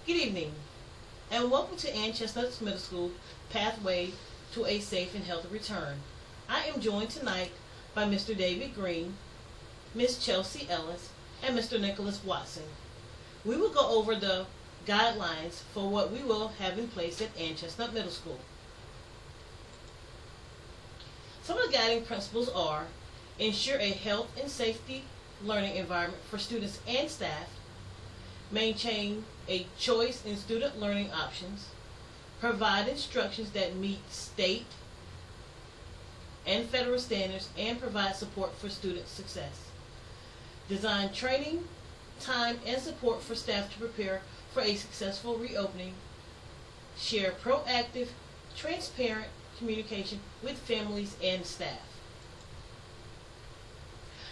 Good evening, and welcome to Ann Chestnut's Middle School Pathway to a Safe and Healthy Return. I am joined tonight by Mr. David Green, Ms. Chelsea Ellis, and Mr. Nicholas Watson. We will go over the guidelines for what we will have in place at Ann Chestnut Middle School. Some of the guiding principles are: ensure a health and safety learning environment for students and staff, maintain a choice in student learning options, provide instructions that meet state and federal standards, and provide support for student success. Design training, time, and support for staff to prepare for a successful reopening. Share proactive, transparent communication with families and staff.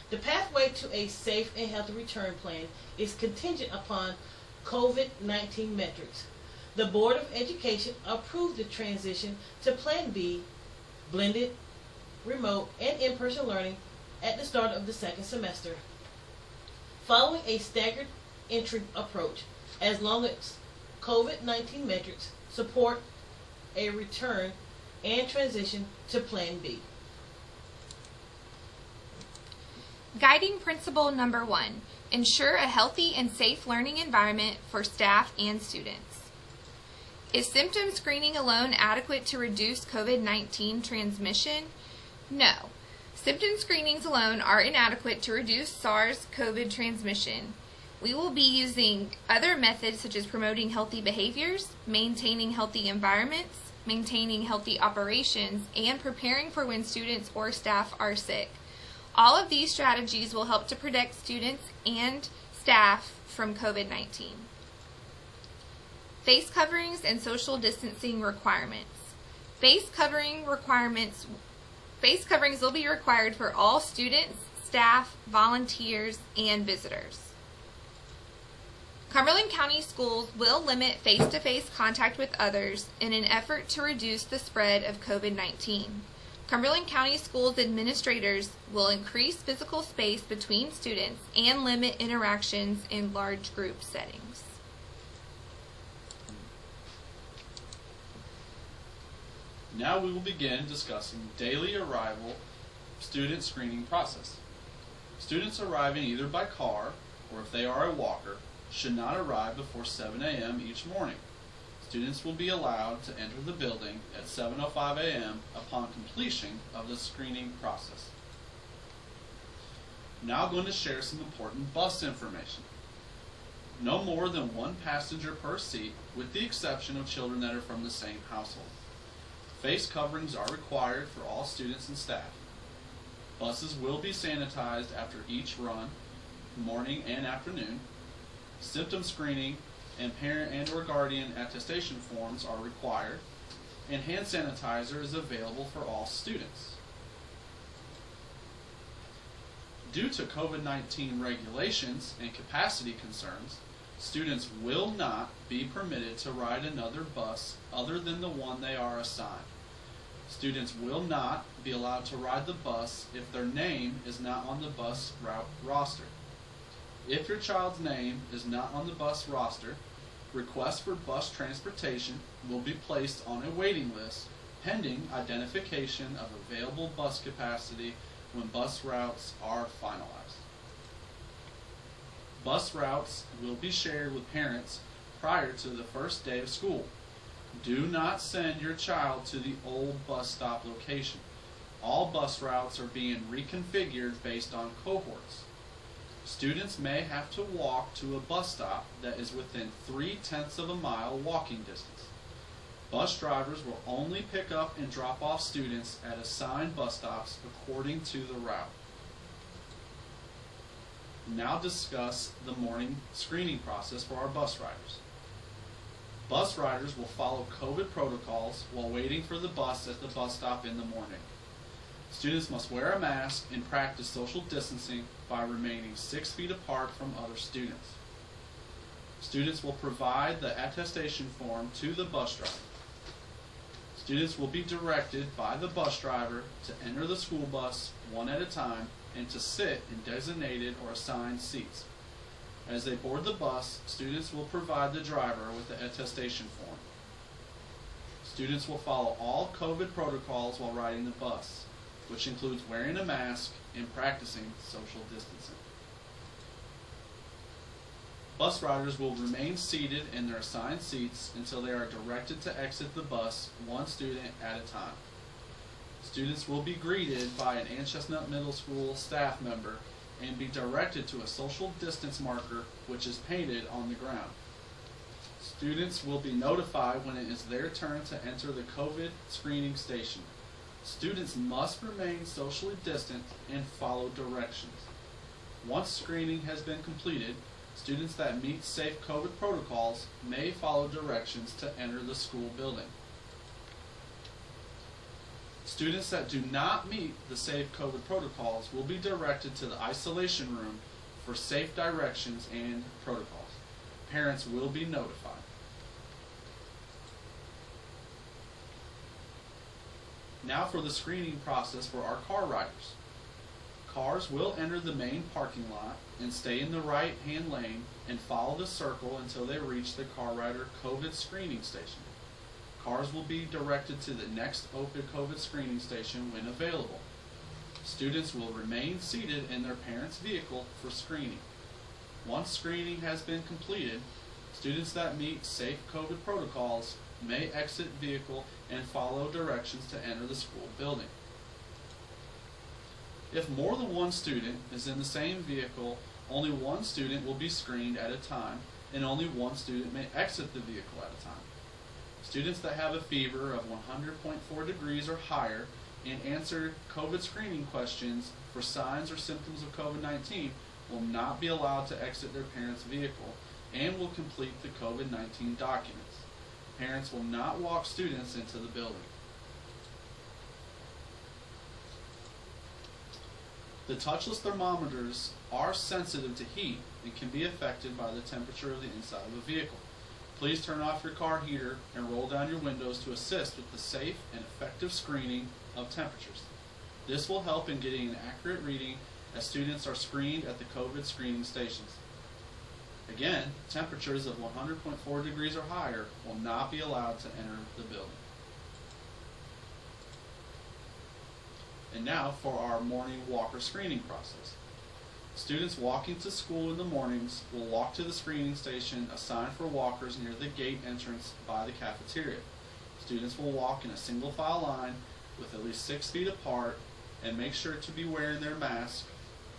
The pathway to a safe and healthy return plan is contingent upon COVID-19 metrics. The Board of Education approved the transition to Plan B, blended, remote, and in-person learning at the start of the second semester, following a staggered entry approach, as long as COVID-19 metrics support a return and transition to Plan B. Guiding principle number 1, ensure a healthy and safe learning environment for staff and students. Is symptom screening alone adequate to reduce COVID-19 transmission? No. Symptom screenings alone are inadequate to reduce SARS-CoV transmission. We will be using other methods such as promoting healthy behaviors, maintaining healthy environments, maintaining healthy operations, and preparing for when students or staff are sick. All of these strategies will help to protect students and staff from COVID-19. Face coverings and social distancing requirements. Face coverings will be required for all students, staff, volunteers, and visitors. Cumberland County Schools will limit face-to-face contact with others in an effort to reduce the spread of COVID-19. Cumberland County Schools administrators will increase physical space between students and limit interactions in large group settings. Now we will begin discussing daily arrival student screening process. Students arriving either by car or if they are a walker should not arrive before 7 a.m. each morning. Students will be allowed to enter the building at 7:05 a.m. upon completion of the screening process. Now I'm going to share some important bus information. No more than one passenger per seat, with the exception of children that are from the same household. Face coverings are required for all students and staff. Buses will be sanitized after each run, morning and afternoon. Symptom screening and parent and or guardian attestation forms are required, and hand sanitizer is available for all students. Due to COVID-19 regulations and capacity concerns, students will not be permitted to ride another bus other than the one they are assigned. Students will not be allowed to ride the bus if their name is not on the bus route roster. If your child's name is not on the bus roster, requests for bus transportation will be placed on a waiting list pending identification of available bus capacity when bus routes are finalized. Bus routes will be shared with parents prior to the first day of school. Do not send your child to the old bus stop location. All bus routes are being reconfigured based on cohorts. Students may have to walk to a bus stop that is within 0.3 of a mile walking distance. Bus drivers will only pick up and drop off students at assigned bus stops according to the route. Now discuss the morning screening process for our bus riders. Bus riders will follow COVID protocols while waiting for the bus at the bus stop in the morning. Students must wear a mask and practice social distancing by remaining 6 feet apart from other students. Students will provide the attestation form to the bus driver. Students will be directed by the bus driver to enter the school bus one at a time and to sit in designated or assigned seats. As they board the bus, students will provide the driver with the attestation form. Students will follow all COVID protocols while riding the bus, which includes wearing a mask and practicing social distancing. Bus riders will remain seated in their assigned seats until they are directed to exit the bus one student at a time. Students will be greeted by an Ann Chestnut Middle School staff member and be directed to a social distance marker which is painted on the ground. Students will be notified when it is their turn to enter the COVID screening station. Students must remain socially distant and follow directions. Once screening has been completed, students that meet safe COVID protocols may follow directions to enter the school building. Students that do not meet the safe COVID protocols will be directed to the isolation room for safe directions and protocols. Parents will be notified. Now for the screening process for our car riders. Cars will enter the main parking lot and stay in the right-hand lane and follow the circle until they reach the car rider COVID screening station. Cars will be directed to the next open COVID screening station when available. Students will remain seated in their parents' vehicle for screening. Once screening has been completed, students that meet safe COVID protocols may exit vehicle and follow directions to enter the school building. If more than one student is in the same vehicle, only one student will be screened at a time, and only one student may exit the vehicle at a time. Students that have a fever of 100.4 degrees or higher and answer COVID screening questions for signs or symptoms of COVID-19 will not be allowed to exit their parents' vehicle and will complete the COVID-19 documents. Parents will not walk students into the building. The touchless thermometers are sensitive to heat and can be affected by the temperature of the inside of a vehicle. Please turn off your car heater and roll down your windows to assist with the safe and effective screening of temperatures. This will help in getting an accurate reading as students are screened at the COVID screening stations. Again, temperatures of 100.4 degrees or higher will not be allowed to enter the building. And now for our morning walker screening process. Students walking to school in the mornings will walk to the screening station assigned for walkers near the gate entrance by the cafeteria. Students will walk in a single file line with at least 6 feet apart and make sure to be wearing their mask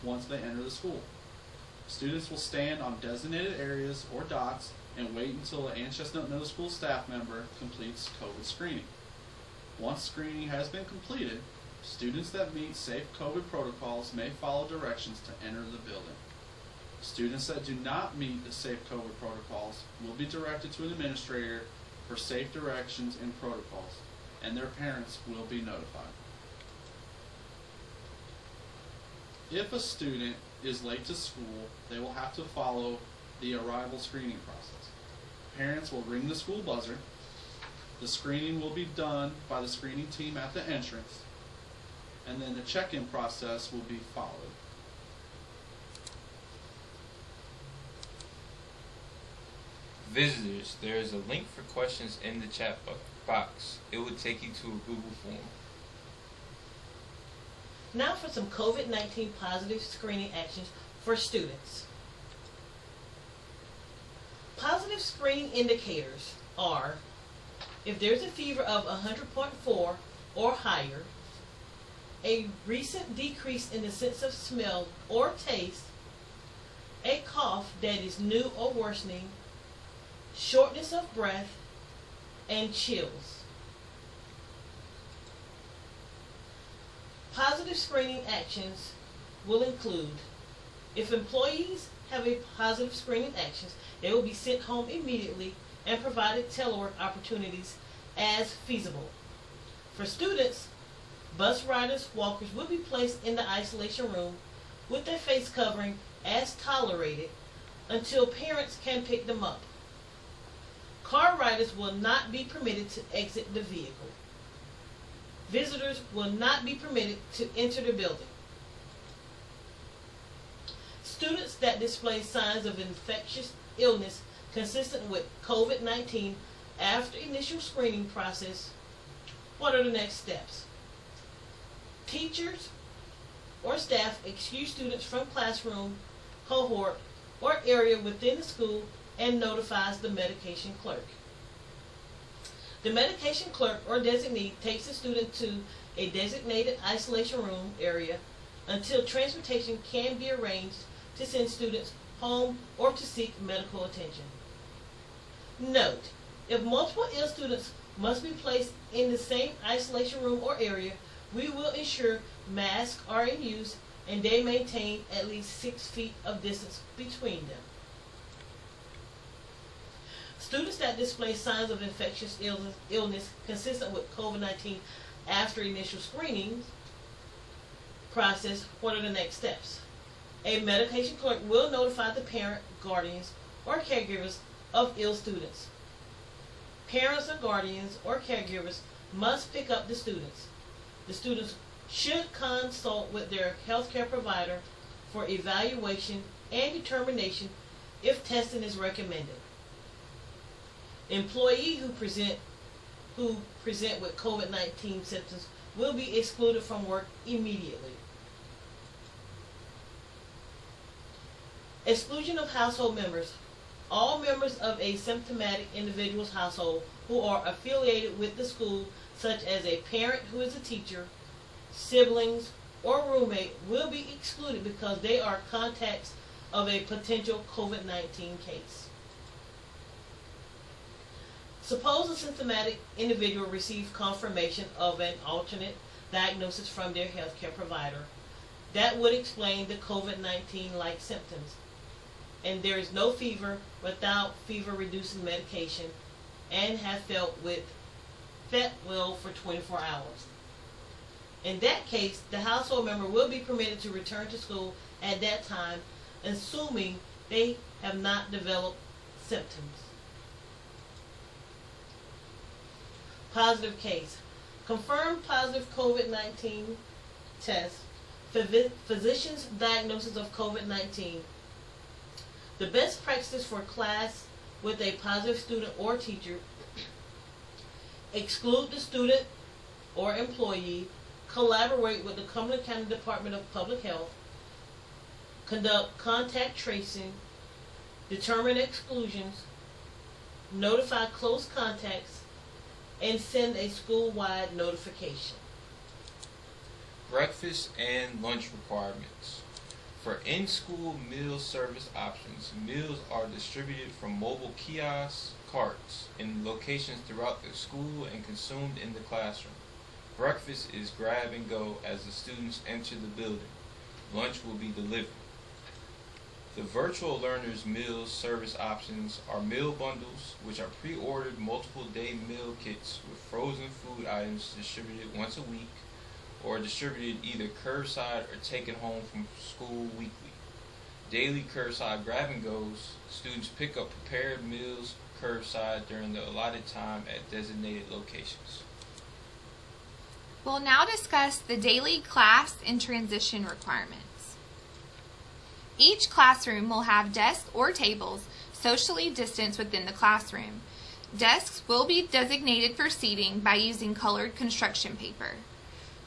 once they enter the school. Students will stand on designated areas or dots and wait until an Ann Chestnut Middle School staff member completes COVID screening. Once screening has been completed, students that meet safe COVID protocols may follow directions to enter the building. Students that do not meet the safe COVID protocols will be directed to an administrator for safe directions and protocols, and their parents will be notified. If a student is late to school, they will have to follow the arrival screening process. Parents will ring the school buzzer. The screening will be done by the screening team at the entrance, and then the check-in process will be followed. Visitors, there is a link for questions in the chat box. It will take you to a Google form. Now for some COVID-19 positive screening actions for students. Positive screening indicators are if there's a fever of 100.4 or higher, a recent decrease in the sense of smell or taste, a cough that is new or worsening, shortness of breath, and chills. Positive screening actions will include if employees have a positive screening actions, they will be sent home immediately and provided telework opportunities as feasible. For students, bus riders, walkers will be placed in the isolation room with their face covering as tolerated until parents can pick them up. Car riders will not be permitted to exit the vehicle. Visitors will not be permitted to enter the building. Students that display signs of infectious illness consistent with COVID-19 after initial screening process, what are the next steps? Teachers or staff excuse students from classroom, cohort, or area within the school and notifies the medication clerk. The medication clerk or designee takes the student to a designated isolation room area until transportation can be arranged to send students home or to seek medical attention. Note, if multiple ill students must be placed in the same isolation room or area, we will ensure masks are in use and they maintain at least 6 feet of distance between them. Students that display signs of infectious illness consistent with COVID-19 after initial screening process, what are the next steps? A medication clerk will notify the parent, guardians, or caregivers of ill students. Parents or guardians or caregivers must pick up the students. The students should consult with their healthcare provider for evaluation and determination if testing is recommended. Employees who present with COVID-19 symptoms will be excluded from work immediately. Exclusion of household members. All members of a symptomatic individual's household who are affiliated with the school, such as a parent who is a teacher, siblings, or roommate, will be excluded because they are contacts of a potential COVID-19 case. Suppose a symptomatic individual receives confirmation of an alternate diagnosis from their healthcare provider. That would explain the COVID-19-like symptoms. And there is no fever without fever-reducing medication and have felt well for 24 hours. In that case, the household member will be permitted to return to school at that time, assuming they have not developed symptoms. Positive case. Confirmed positive COVID-19 test. Physician's diagnosis of COVID-19. The best practices for class with a positive student or teacher: exclude the student or employee, collaborate with the Cumberland County Department of Public Health, conduct contact tracing, determine exclusions, notify close contacts, and send a school-wide notification. Breakfast and lunch requirements. For in-school meal service options, meals are distributed from mobile kiosks, carts, in locations throughout the school and consumed in the classroom. Breakfast is grab and go as the students enter the building. Lunch will be delivered. The virtual learners meal service options are meal bundles, which are pre-ordered multiple day meal kits with frozen food items distributed once a week, or distributed either curbside or taken home from school weekly. Daily curbside grab and goes. Students pick up prepared meals curbside during the allotted time at designated locations. We'll now discuss the daily class and transition requirements. Each classroom will have desks or tables socially distanced within the classroom. Desks will be designated for seating by using colored construction paper.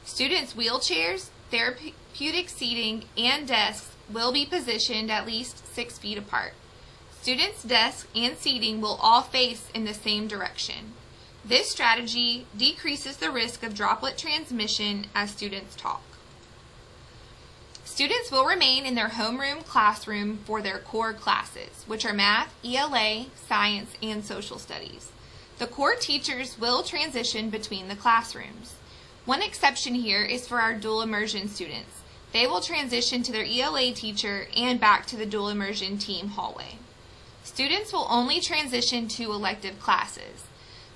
Students' wheelchairs, therapeutic seating, and desks will be positioned at least 6 feet apart. Students' desks and seating will all face in the same direction. This strategy decreases the risk of droplet transmission as students talk. Students will remain in their homeroom classroom for their core classes, which are math, ELA, science, and social studies. The core teachers will transition between the classrooms. One exception here is for our dual immersion students. They will transition to their ELA teacher and back to the dual immersion team hallway. Students will only transition to elective classes.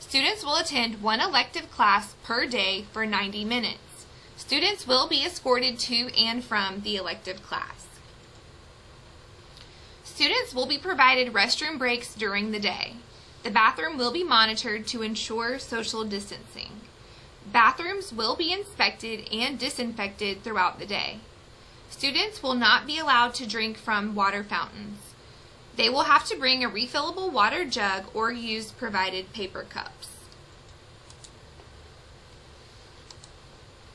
Students will attend one elective class per day for 90 minutes. Students will be escorted to and from the elective class. Students will be provided restroom breaks during the day. The bathroom will be monitored to ensure social distancing. Bathrooms will be inspected and disinfected throughout the day. Students will not be allowed to drink from water fountains. They will have to bring a refillable water jug or use provided paper cups.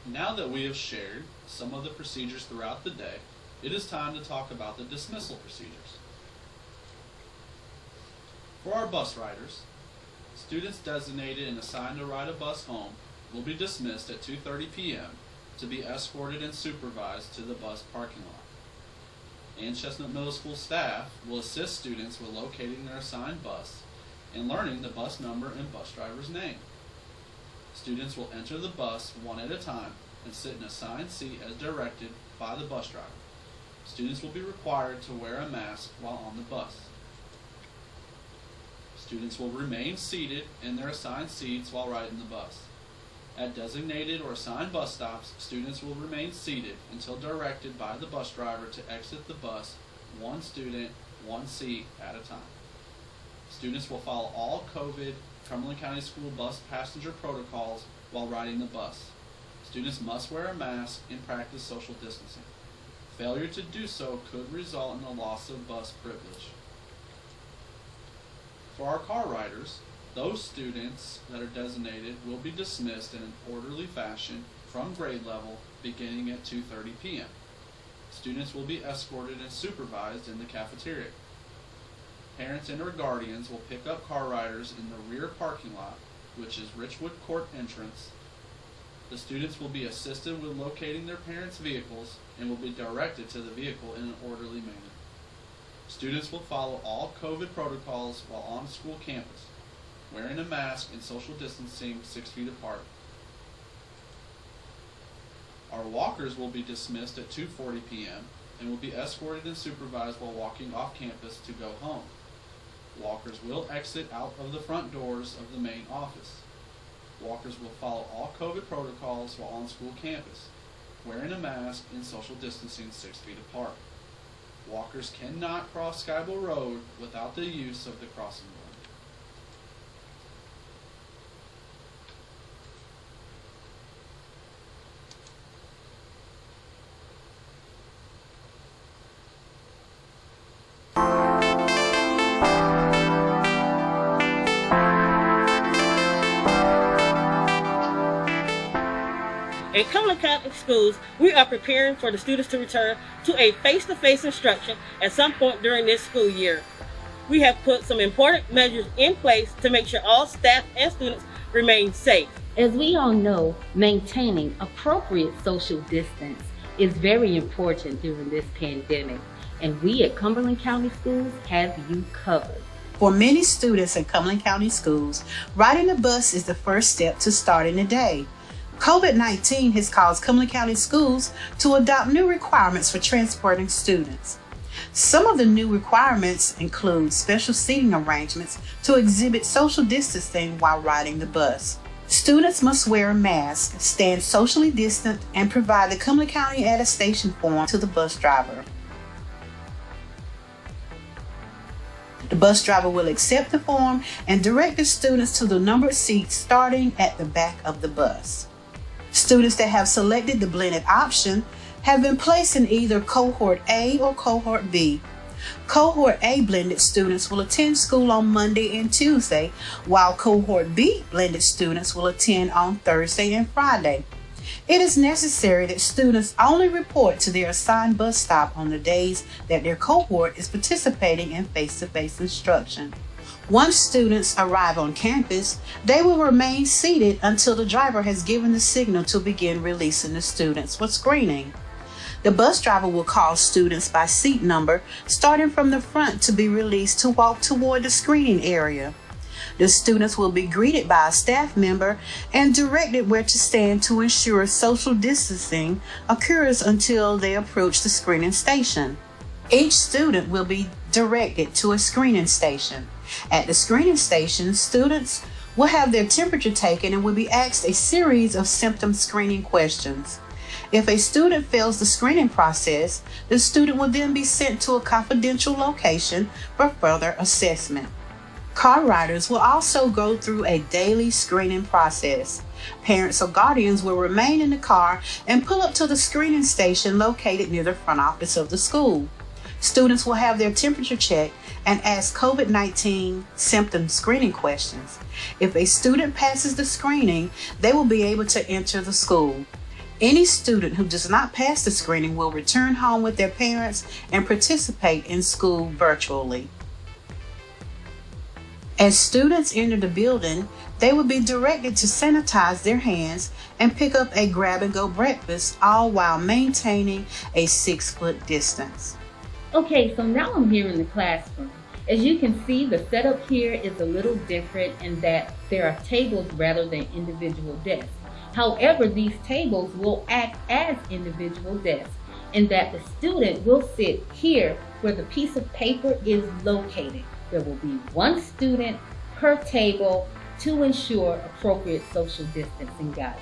Now that we have shared some of the procedures throughout the day, it is time to talk about the dismissal procedures. For our bus riders, students designated and assigned to ride a bus home will be dismissed at 2:30 p.m. to be escorted and supervised to the bus parking lot. And Chestnut Middle School staff will assist students with locating their assigned bus and learning the bus number and bus driver's name. Students will enter the bus one at a time and sit in an assigned seat as directed by the bus driver. Students will be required to wear a mask while on the bus. Students will remain seated in their assigned seats while riding the bus. At designated or assigned bus stops, students will remain seated until directed by the bus driver to exit the bus, one student, one seat at a time. Students will follow all COVID Cumberland County School bus passenger protocols while riding the bus. Students must wear a mask and practice social distancing. Failure to do so could result in the loss of bus privilege. For our car riders, those students that are designated will be dismissed in an orderly fashion from grade level beginning at 2:30 p.m. Students will be escorted and supervised in the cafeteria. Parents and or guardians will pick up car riders in the rear parking lot, which is Richwood Court entrance. The students will be assisted with locating their parents' vehicles and will be directed to the vehicle in an orderly manner. Students will follow all COVID protocols while on school campus, wearing a mask and social distancing 6 feet apart. Our walkers will be dismissed at 2:40 p.m. and will be escorted and supervised while walking off campus to go home. Walkers will exit out of the front doors of the main office. Walkers will follow all COVID protocols while on school campus, wearing a mask and social distancing 6 feet apart. Walkers cannot cross Skyville Road without the use of the crossing road. In Cumberland Catholic Schools, we are preparing for the students to return to a face-to-face instruction at some point during this school year. We have put some important measures in place to make sure all staff and students remain safe. As we all know, maintaining appropriate social distance is very important during this pandemic, and we at Cumberland County Schools have you covered. For many students in Cumberland County Schools, riding a bus is the first step to starting the day. COVID-19 has caused Cumberland County Schools to adopt new requirements for transporting students. Some of the new requirements include special seating arrangements to exhibit social distancing while riding the bus. Students must wear a mask, stand socially distant, and provide the Cumberland County attestation form to the bus driver. The bus driver will accept the form and direct the students to the numbered seats starting at the back of the bus. Students that have selected the blended option have been placed in either Cohort A or Cohort B. Cohort A blended students will attend school on Monday and Tuesday, while Cohort B blended students will attend on Thursday and Friday. It is necessary that students only report to their assigned bus stop on the days that their cohort is participating in face-to-face instruction. Once students arrive on campus, they will remain seated until the driver has given the signal to begin releasing the students for screening. The bus driver will call students by seat number, starting from the front to be released to walk toward the screening area. The students will be greeted by a staff member and directed where to stand to ensure social distancing occurs until they approach the screening station. Each student will be directed to a screening station. At the screening station, students will have their temperature taken and will be asked a series of symptom screening questions. If a student fails the screening process, the student will then be sent to a confidential location for further assessment. Car riders will also go through a daily screening process. Parents or guardians will remain in the car and pull up to the screening station located near the front office of the school. Students will have their temperature checked and ask COVID-19 symptom screening questions. If a student passes the screening, they will be able to enter the school. Any student who does not pass the screening will return home with their parents and participate in school virtually. As students enter the building, they will be directed to sanitize their hands and pick up a grab-and-go breakfast, all while maintaining a 6-foot distance. Okay, so now I'm here in the classroom. As you can see, the setup here is a little different in that there are tables rather than individual desks. However, these tables will act as individual desks in that the student will sit here where the piece of paper is located. There will be one student per table to ensure appropriate social distancing guidelines.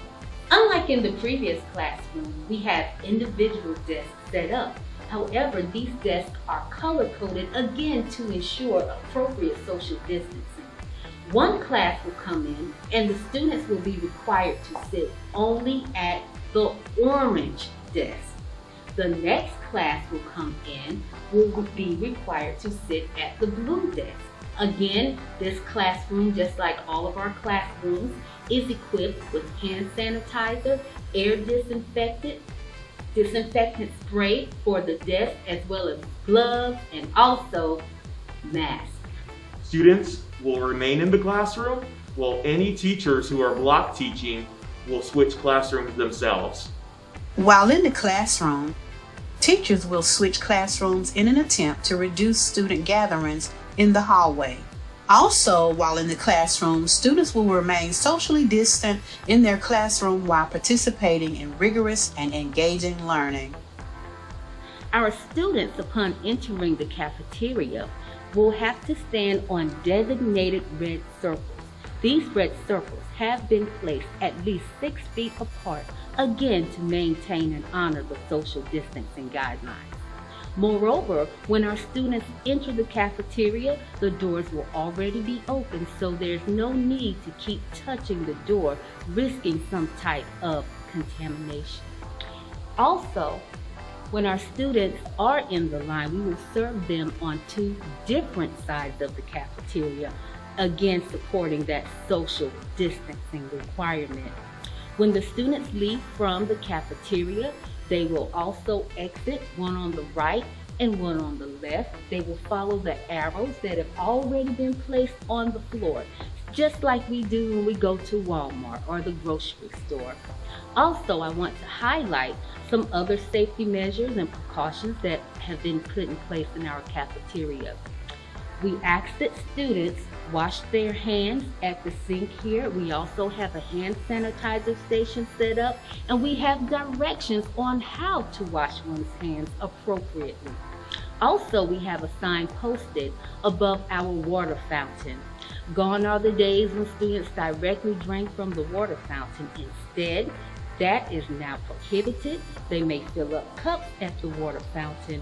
Unlike in the previous classroom, we have individual desks set up. However, these desks are color-coded again to ensure appropriate social distancing. One class will come in and the students will be required to sit only at the orange desk. The next class will come in, will be required to sit at the blue desk. Again, this classroom, just like all of our classrooms, is equipped with hand sanitizer, air disinfectant spray for the desk, as well as gloves and also masks. Students will remain in the classroom, while any teachers who are block teaching will switch classrooms themselves. While in the classroom, teachers will switch classrooms in an attempt to reduce student gatherings in the hallway. Also, while in the classroom, students will remain socially distant in their classroom while participating in rigorous and engaging learning. Our students, upon entering the cafeteria, will have to stand on designated red circles. These red circles have been placed at least 6 feet apart, again to maintain and honor the social distancing guidelines. Moreover, when our students enter the cafeteria, the doors will already be open, so there's no need to keep touching the door, risking some type of contamination. Also, when our students are in the line, we will serve them on 2 different sides of the cafeteria, again supporting that social distancing requirement. When the students leave from the cafeteria, they will also exit, one on the right and one on the left. They will follow the arrows that have already been placed on the floor, just like we do when we go to Walmart or the grocery store. Also, I want to highlight some other safety measures and precautions that have been put in place in our cafeteria. We ask that students wash their hands at the sink here. We also have a hand sanitizer station set up, and we have directions on how to wash one's hands appropriately. Also, we have a sign posted above our water fountain. Gone are the days when students directly drank from the water fountain. Instead, that is now prohibited. They may fill up cups at the water fountain,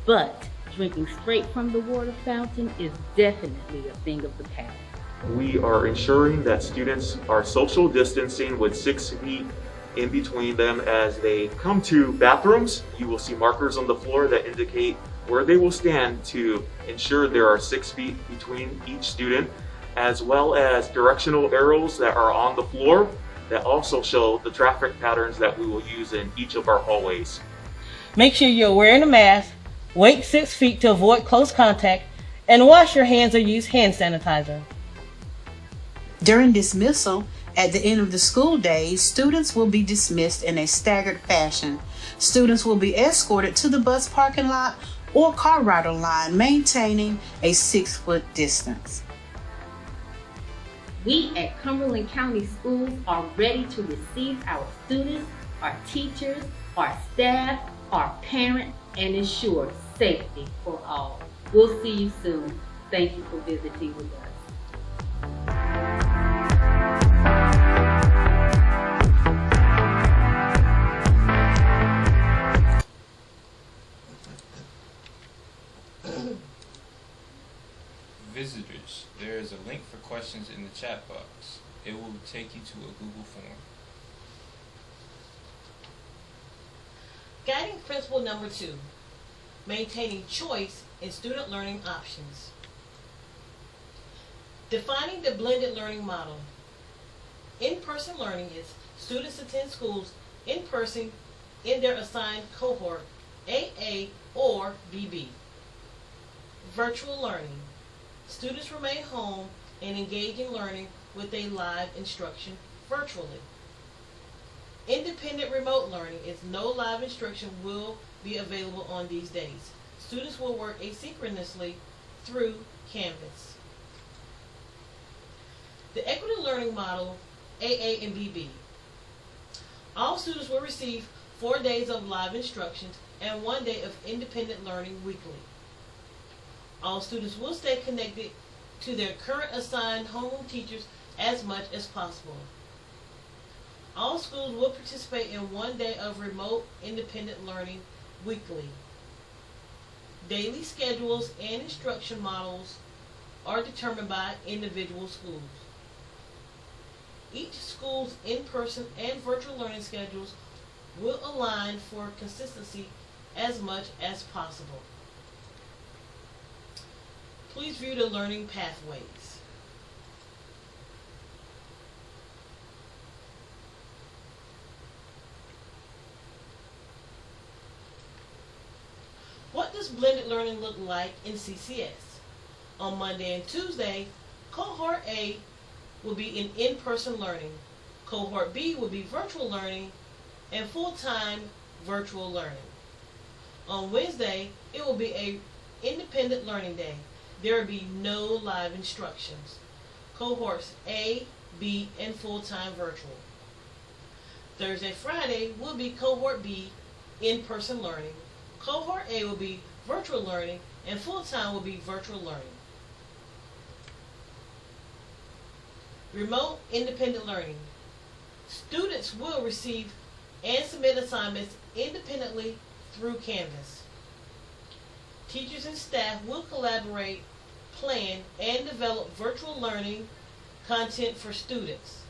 but drinking straight from the water fountain is definitely a thing of the past. We are ensuring that students are social distancing with 6 feet in between them as they come to bathrooms. You will see markers on the floor that indicate where they will stand to ensure there are 6 feet between each student, as well as directional arrows that are on the floor that also show the traffic patterns that we will use in each of our hallways. Make sure you're wearing a mask, wait 6 feet to avoid close contact, and wash your hands or use hand sanitizer. During dismissal, at the end of the school day, students will be dismissed in a staggered fashion. Students will be escorted to the bus parking lot or car rider line, maintaining a 6-foot distance. We at Cumberland County Schools are ready to receive our students, our teachers, our staff, our parents, and ensure safety for all. We'll see you soon. Thank you for visiting with us. Visitors. There There is a link for questions in the chat box. It will take you to a Google form. Guiding principle number 2, maintaining choice in student learning options. Defining the blended learning model. In-person learning is students attend schools in person in their assigned cohort, AA or BB. Virtual learning. Students remain home and engage in learning with a live instruction virtually. Independent remote learning is no live instruction will be available on these days. Students will work asynchronously through Canvas. The equity learning model, AA and BB. All students will receive 4 days of live instructions and 1 day of independent learning weekly. All students will stay connected to their current assigned homeroom teachers as much as possible. All schools will participate in 1 day of remote independent learning weekly. Daily schedules and instruction models are determined by individual schools. Each school's in-person and virtual learning schedules will align for consistency as much as possible. Please view the learning pathways. What does blended learning look like in CCS? On Monday and Tuesday, Cohort A will be in-person learning, Cohort B will be virtual learning, and full-time virtual learning. On Wednesday, it will be an independent learning day. There will be no live instructions. Cohorts A, B, and full-time virtual. Thursday, Friday will be Cohort B, in-person learning. Cohort A will be virtual learning, and full-time will be virtual learning. Remote independent learning. Students will receive and submit assignments independently through Canvas. Teachers and staff will collaborate, plan, and develop virtual learning content for students.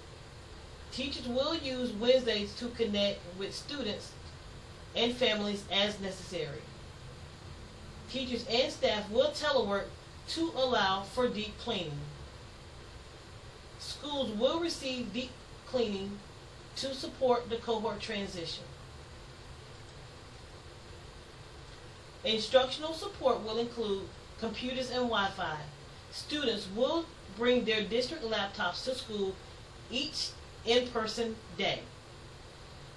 Teachers will use Wednesdays to connect with students and families as necessary. Teachers and staff will telework to allow for deep cleaning. Schools will receive deep cleaning to support the cohort transition. Instructional support will include computers and Wi-Fi. Students will bring their district laptops to school each in-person day.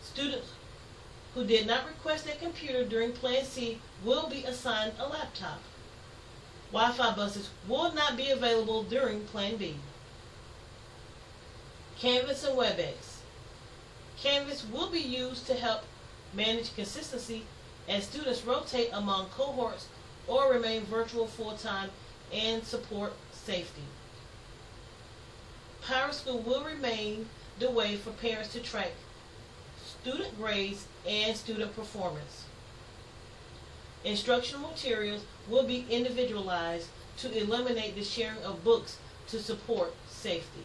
Students who did not request a computer during Plan C will be assigned a laptop. Wi-Fi buses will not be available during Plan B. Canvas and WebEx. Canvas will be used to help manage consistency as students rotate among cohorts or remain virtual full-time and support safety. PowerSchool will remain the way for parents to track student grades and student performance. Instructional materials will be individualized to eliminate the sharing of books to support safety.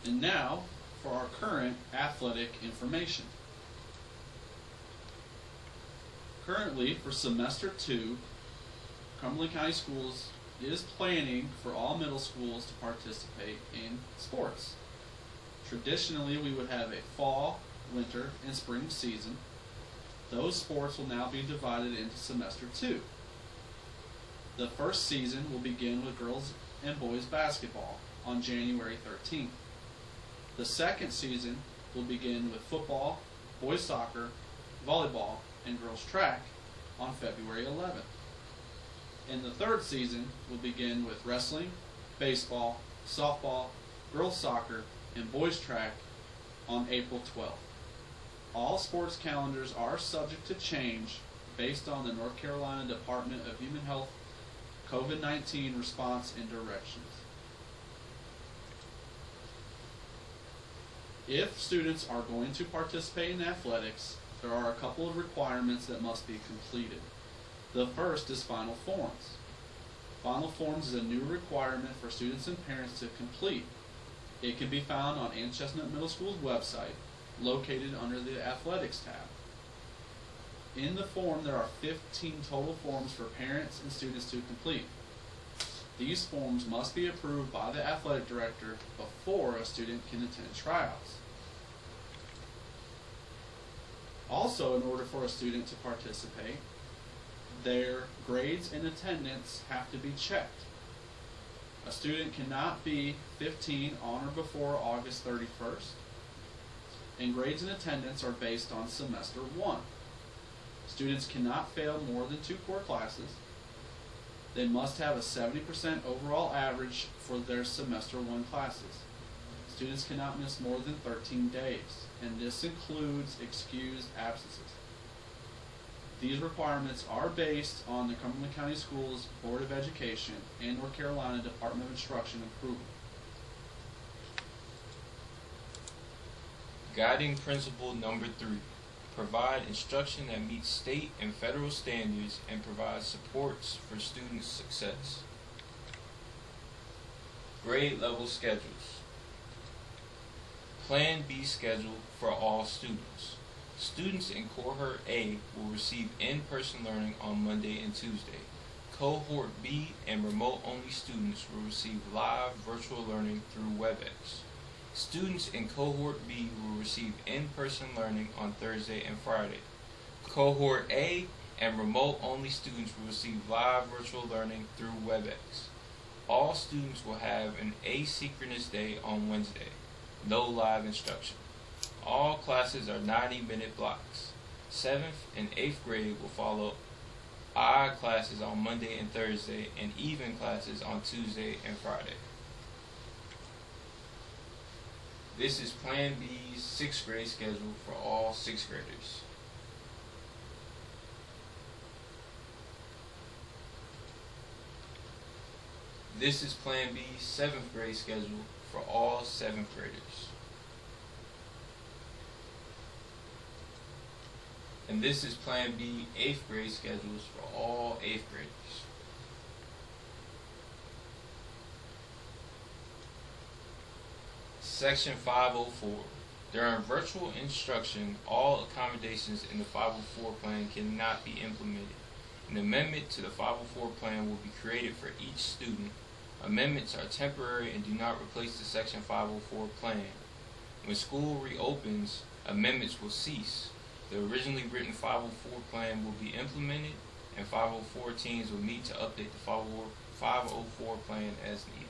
And now for our current athletic information. Currently, for semester 2, Cumberland County Schools is planning for all middle schools to participate in sports. Traditionally, we would have a fall, winter, and spring season. Those sports will now be divided into semester 2. The first season will begin with girls and boys basketball on January 13th. The second season will begin with football, boys soccer, volleyball, and girls track on February 11th. And the third season will begin with wrestling, baseball, softball, girls soccer, and boys track on April 12th. All sports calendars are subject to change based on the North Carolina Department of Human Health COVID-19 response and directions. If students are going to participate in athletics, there are a couple of requirements that must be completed. The first is Final Forms. Final Forms is a new requirement for students and parents to complete. It can be found on Ann Chestnut Middle School's website, located under the Athletics tab. In the form, there are 15 total forms for parents and students to complete. These forms must be approved by the athletic director before a student can attend tryouts. Also, in order for a student to participate, their grades and attendance have to be checked. A student cannot be 15 on or before August 31st, and grades and attendance are based on semester 1. Students cannot fail more than 2 core classes. They must have a 70% overall average for their semester 1 classes. Students cannot miss more than 13 days, and this includes excused absences. These requirements are based on the Cumberland County Schools Board of Education and North Carolina Department of Instruction approval. Guiding principle number 3. Provide instruction that meets state and federal standards and provides supports for student success. Grade level schedules. Plan B schedule for all students. Students in Cohort A will receive in-person learning on Monday and Tuesday. Cohort B and remote-only students will receive live virtual learning through WebEx. Students in Cohort B will receive in-person learning on Thursday and Friday. Cohort A and remote-only students will receive live virtual learning through WebEx. All students will have an asynchronous day on Wednesday. No live instruction. All classes are 90-minute blocks. 7th and 8th grade will follow odd classes on Monday and Thursday and even classes on Tuesday and Friday. This is Plan B's 6th grade schedule for all 6th graders. This is Plan B's 7th grade schedule for all 7th graders. And this is Plan B 8th grade schedules for all 8th graders. Section 504. During virtual instruction, all accommodations in the 504 plan cannot be implemented. An amendment to the 504 plan will be created for each student. Amendments are temporary and do not replace the Section 504 plan. When school reopens, amendments will cease. The originally written 504 plan will be implemented, and 504 teams will meet to update the 504 plan as needed.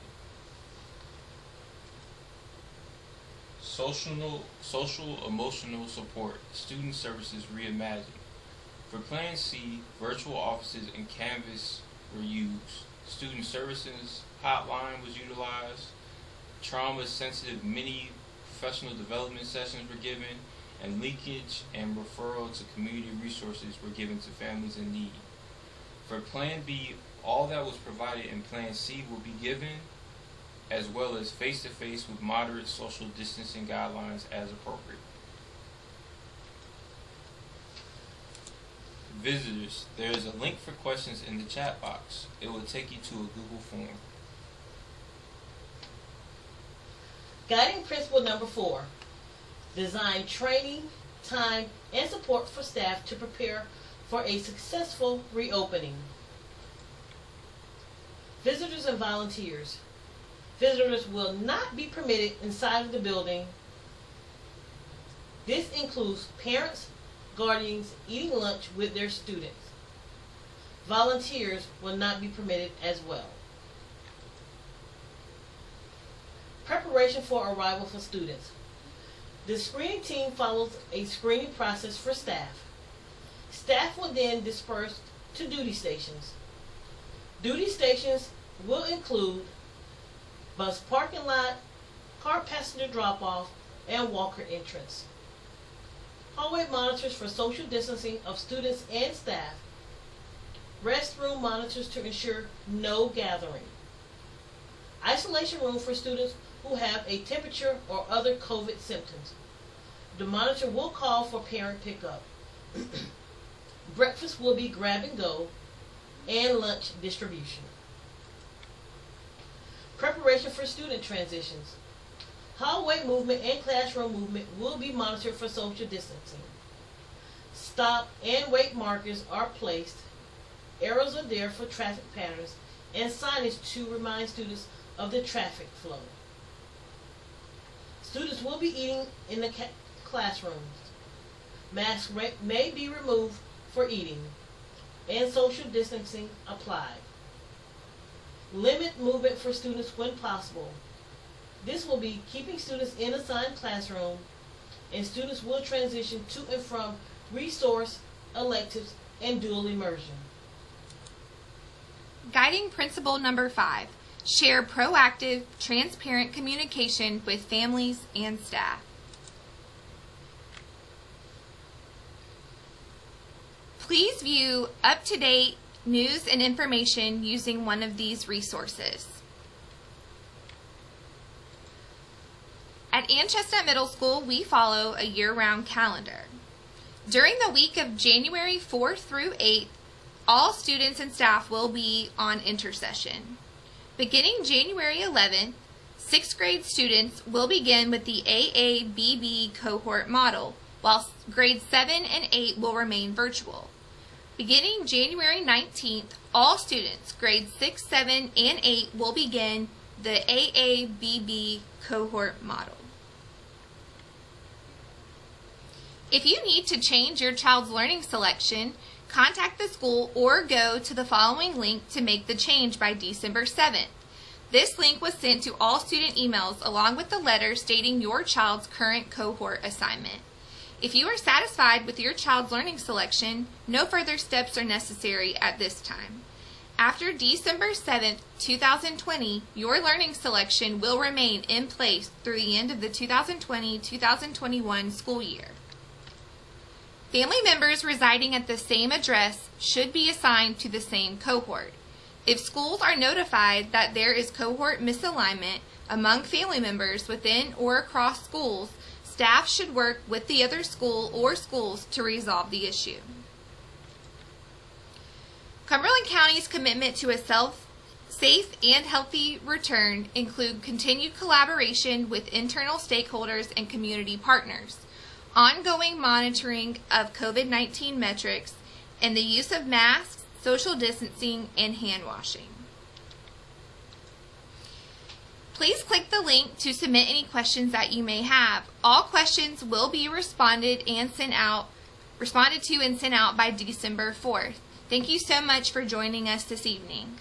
Social emotional support, student services reimagined. For Plan C, virtual offices and Canvas were used. Student services hotline was utilized. Trauma-sensitive mini professional development sessions were given, and linkage and referral to community resources were given to families in need. For Plan B, all that was provided in Plan C will be given, as well as face-to-face with moderate social distancing guidelines as appropriate. Visitors, there is a link for questions in the chat box. It will take you to a Google form. Guiding principle number 4. Design training, time, and support for staff to prepare for a successful reopening. Visitors and volunteers. Visitors will not be permitted inside of the building. This includes parents, guardians eating lunch with their students. Volunteers will not be permitted as well. Preparation for arrival for students. The screening team follows a screening process for staff. Staff will then disperse to duty stations. Duty stations will include bus parking lot, car passenger drop-off, and walker entrance. Hallway monitors for social distancing of students and staff. Restroom monitors to ensure no gathering. Isolation room for students who have a temperature or other COVID symptoms. The monitor will call for parent pickup. Breakfast will be grab and go. and lunch distribution. Preparation for student transitions. Hallway movement and classroom movement will be monitored for social distancing. Stop and wait markers are placed. Arrows are there for traffic patterns and signage to remind students of the traffic flow. Students will be eating in the classrooms. Masks may be removed for eating and social distancing applied. Limit movement for students when possible. This will be keeping students in assigned classroom, and students will transition to and from resource, electives, and dual immersion. Guiding principle number 5. Share proactive, transparent communication with families and staff. Please view up-to-date news and information using one of these resources. At Ann Chestnut Middle School, we follow a year-round calendar. During the week of January 4th through 8th, all students and staff will be on intercession. Beginning January 11th, 6th grade students will begin with the AABB cohort model, while grades 7 and 8 will remain virtual. Beginning January 19th, all students, grades 6, 7, and 8 will begin the AABB cohort model. If you need to change your child's learning selection, contact the school or go to the following link to make the change by December 7th. This link was sent to all student emails along with the letter stating your child's current cohort assignment. If you are satisfied with your child's learning selection, no further steps are necessary at this time. After December 7th, 2020, your learning selection will remain in place through the end of the 2020-2021 school year. Family members residing at the same address should be assigned to the same cohort. If schools are notified that there is cohort misalignment among family members within or across schools, staff should work with the other school or schools to resolve the issue. Cumberland County's commitment to a safe and healthy return include continued collaboration with internal stakeholders and community partners, ongoing monitoring of COVID-19 metrics, and the use of masks, social distancing, and hand washing. Please click the link to submit any questions that you may have. All questions will be responded to and sent out by December 4th. Thank you so much for joining us this evening.